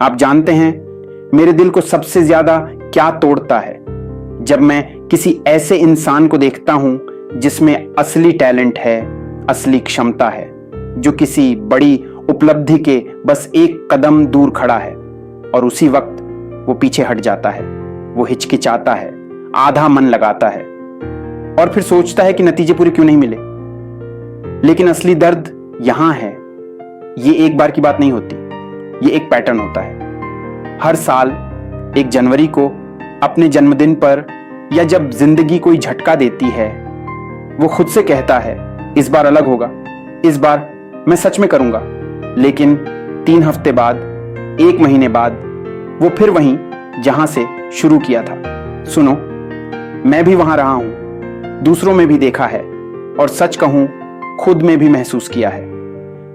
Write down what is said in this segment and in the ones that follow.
आप जानते हैं मेरे दिल को सबसे ज्यादा क्या तोड़ता है? जब मैं किसी ऐसे इंसान को देखता हूं जिसमें असली टैलेंट है, असली क्षमता है, जो किसी बड़ी उपलब्धि के बस एक कदम दूर खड़ा है और उसी वक्त वो पीछे हट जाता है, वो हिचकिचाता है, आधा मन लगाता है और फिर सोचता है कि नतीजे पूरे क्यों नहीं मिले। लेकिन असली दर्द यहां है। ये एक बार की बात नहीं होती, ये एक पैटर्न होता है। हर साल 1 जनवरी को अपने जन्मदिन पर या जब जिंदगी कोई झटका देती है, वो खुद से कहता है इस बार अलग होगा, इस बार मैं सच में करूंगा। लेकिन 3 हफ्ते बाद, 1 महीने बाद वो फिर वहीं जहां से शुरू किया था। सुनो, मैं भी वहां रहा हूं, दूसरों में भी देखा है और सच कहूं खुद में भी महसूस किया है।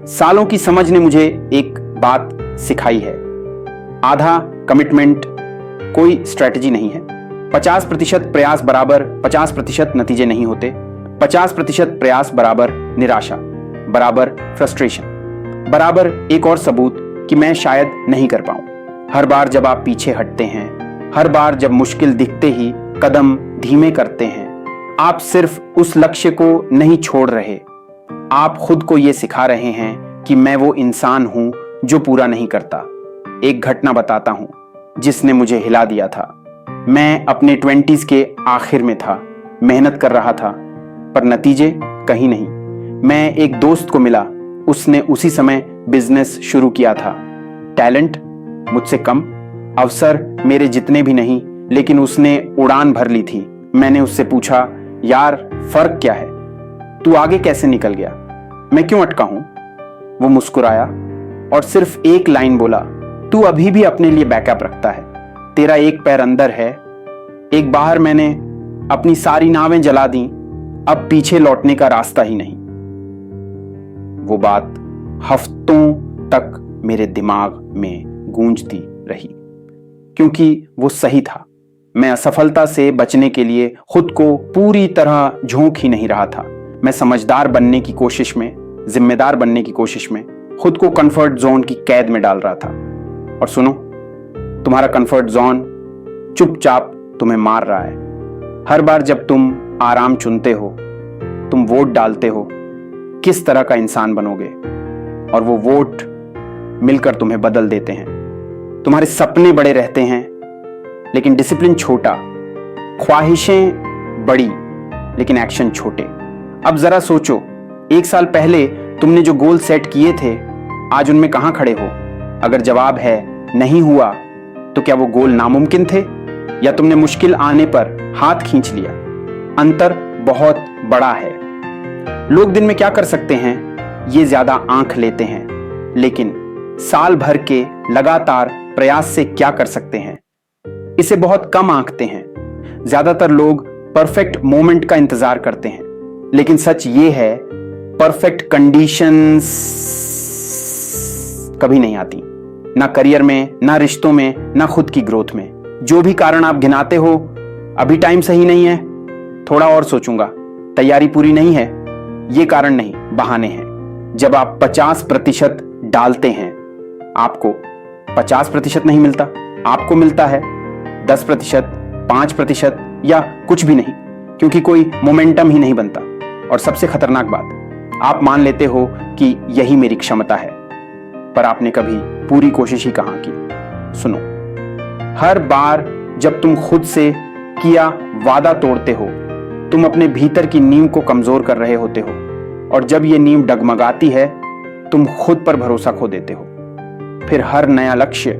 सालों की समझ ने मुझे एक बात सिखाई है, आधा कमिटमेंट कोई स्ट्रेटजी नहीं है। 50% प्रयास बराबर 50% नतीजे नहीं होते। 50% प्रयास बराबर निराशा, बराबर फ्रस्ट्रेशन, बराबर एक और सबूत कि मैं शायद नहीं कर पाऊं। हर बार जब आप पीछे हटते हैं, हर बार जब मुश्किल दिखते ही कदम धीमे करते हैं, आप सिर्फ उस लक्ष्य को नहीं छोड़ रहे, आप खुद को यह सिखा रहे हैं कि मैं वो इंसान हूं जो पूरा नहीं करता। एक घटना बताता हूं जिसने मुझे हिला दिया था। मैं अपने 20s के आखिर में था, मेहनत कर रहा था, पर नतीजे कहीं नहीं। मैं एक दोस्त को मिला, उसने उसी समय बिजनेस शुरू किया था। टैलेंट मुझसे कम, अवसर मेरे जितने भी नहीं, लेकिन उसने उड़ान भर ली थी। मैंने उससे पूछा, यार फर्क क्या है? तू आगे कैसे निकल गया? मैं क्यों अटका हूं? वो मुस्कुराया और सिर्फ एक लाइन बोला, तू अभी भी अपने लिए बैकअप रखता है। तेरा एक पैर अंदर है, एक बाहर। मैंने अपनी सारी नावें जला दी, अब पीछे लौटने का रास्ता ही नहीं। वो बात हफ्तों तक मेरे दिमाग में गूंजती रही, क्योंकि वो सही था। मैं असफलता से बचने के लिए खुद को पूरी तरह झोंक ही नहीं रहा था। मैं समझदार बनने की कोशिश में, जिम्मेदार बनने की कोशिश में खुद को कंफर्ट जोन की कैद में डाल रहा था। और सुनो, तुम्हारा कंफर्ट जोन चुपचाप तुम्हें मार रहा है। हर बार जब तुम आराम चुनते हो, तुम वोट डालते हो किस तरह का इंसान बनोगे, और वो वोट मिलकर तुम्हें बदल देते हैं। तुम्हारे सपने बड़े रहते हैं लेकिन डिसिप्लिन छोटा, ख्वाहिशें बड़ी लेकिन एक्शन छोटे। अब जरा सोचो, 1 साल पहले तुमने जो गोल सेट किए थे, आज उनमें कहां खड़े हो? अगर जवाब है नहीं हुआ, तो क्या वो गोल नामुमकिन थे या तुमने मुश्किल आने पर हाथ खींच लिया? अंतर बहुत बड़ा है। लोग दिन में क्या कर सकते हैं ये ज्यादा आंक लेते हैं, लेकिन साल भर के लगातार प्रयास से क्या कर सकते हैं इसे बहुत कम आंकते हैं। ज्यादातर लोग परफेक्ट मोमेंट का इंतजार करते हैं, लेकिन सच ये है परफेक्ट कंडीशंस कभी नहीं आती, ना करियर में, ना रिश्तों में, ना खुद की ग्रोथ में। जो भी कारण आप गिनाते हो, अभी टाइम सही नहीं है, थोड़ा और सोचूंगा, तैयारी पूरी नहीं है, ये कारण नहीं, बहाने हैं। जब आप 50% डालते हैं, आपको 50% नहीं मिलता, आपको मिलता है 10%, 5% या कुछ भी नहीं, क्योंकि कोई मोमेंटम ही नहीं बनता। और सबसे खतरनाक बात, आप मान लेते हो कि यही मेरी क्षमता है, पर आपने कभी पूरी कोशिश ही कहां की। सुनो, हर बार जब तुम खुद से किया वादा तोड़ते हो, तुम अपने भीतर की नींव को कमजोर कर रहे होते हो, और जब ये नींव डगमगाती है, तुम खुद पर भरोसा खो देते हो। फिर हर नया लक्ष्य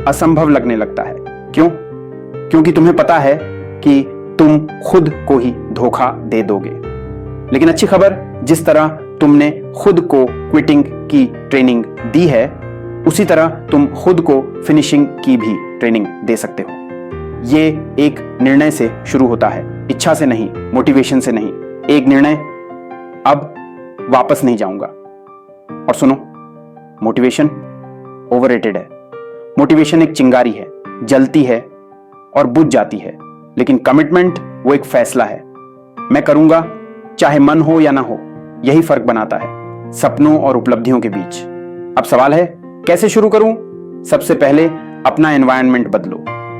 असंभव लगने लगता है। क्यों? क्योंकि तुम्हें पता है कि तुम खुद को ही धोखा दे दोगे। लेकिन अच्छी खबर, जिस तरह तुमने खुद को क्विटिंग की ट्रेनिंग दी है, उसी तरह तुम खुद को फिनिशिंग की भी ट्रेनिंग दे सकते हो। ये एक निर्णय से शुरू होता है, इच्छा से नहीं, मोटिवेशन से नहीं। एक निर्णय, अब वापस नहीं जाऊंगा। और सुनो, मोटिवेशन ओवररेटेड है। मोटिवेशन एक चिंगारी है, जलती है और बुझ जाती है, लेकिन कमिटमेंट वो एक फैसला है। मैं करूंगा चाहे मन हो या ना हो, यही फर्क बनाता है सपनों और उपलब्धियों के बीच। अब सवाल है, कैसे शुरू करूं? सबसे पहले अपना एनवायरनमेंट बदलो,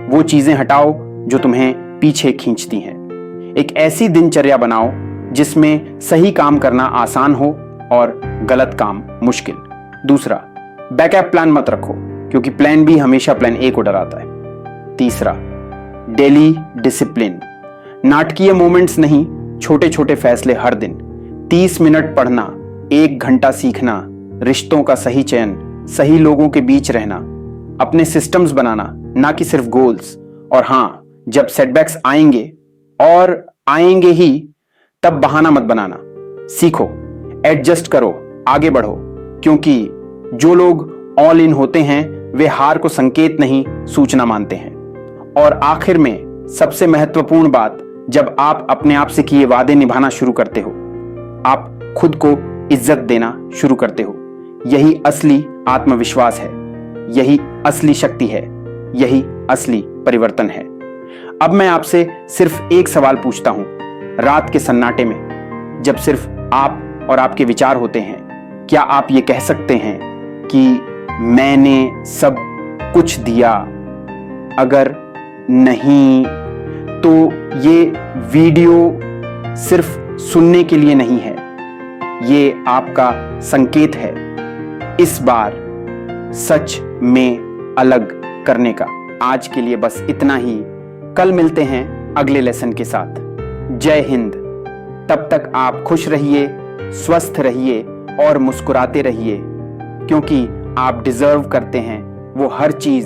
वो चीजें हटाओ जो तुम्हें पीछे खींचती हैं। एक ऐसी दिनचर्या बनाओ जिसमें सही काम करना आसान हो और गलत काम मुश्किल। दूसरा, बैकअप प्लान मत रखो, क्योंकि प्लान बी हमेशा प्लान ए को डराता है। तीसरा, डेली डिसिप्लिन, नाटकीय मोमेंट्स नहीं, छोटे छोटे फैसले हर दिन। 30 मिनट पढ़ना, 1 घंटा सीखना, रिश्तों का सही चयन, सही लोगों के बीच रहना, अपने सिस्टम्स बनाना, ना कि सिर्फ गोल्स। और हाँ, जब सेटबैक्स आएंगे और आएंगे ही, तब बहाना मत बनाना। सीखो, एडजस्ट करो, आगे बढ़ो, क्योंकि जो लोग ऑल इन होते हैं वे हार को संकेत नहीं सूचना मानते हैं। और आखिर में सबसे महत्वपूर्ण बात, जब आप अपने आप से किए वादे निभाना शुरू करते हो, आप खुद को इज्जत देना शुरू करते हो। यही असली आत्मविश्वास है, यही असली शक्ति है, यही असली परिवर्तन है। अब मैं आपसे सिर्फ एक सवाल पूछता हूं, रात के सन्नाटे में, जब सिर्फ आप और आपके विचार होते हैं, क्या आप ये कह सकते हैं कि मैंने सब कुछ दिया? अगर नहीं, तो ये वीडियो सिर्फ सुनने के लिए नहीं है, ये आपका संकेत है इस बार सच में अलग करने का। आज के लिए बस इतना ही, कल मिलते हैं अगले लेसन के साथ। जय हिंद। तब तक आप खुश रहिए, स्वस्थ रहिए और मुस्कुराते रहिए, क्योंकि आप डिजर्व करते हैं वो हर चीज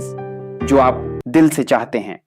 जो आप दिल से चाहते हैं।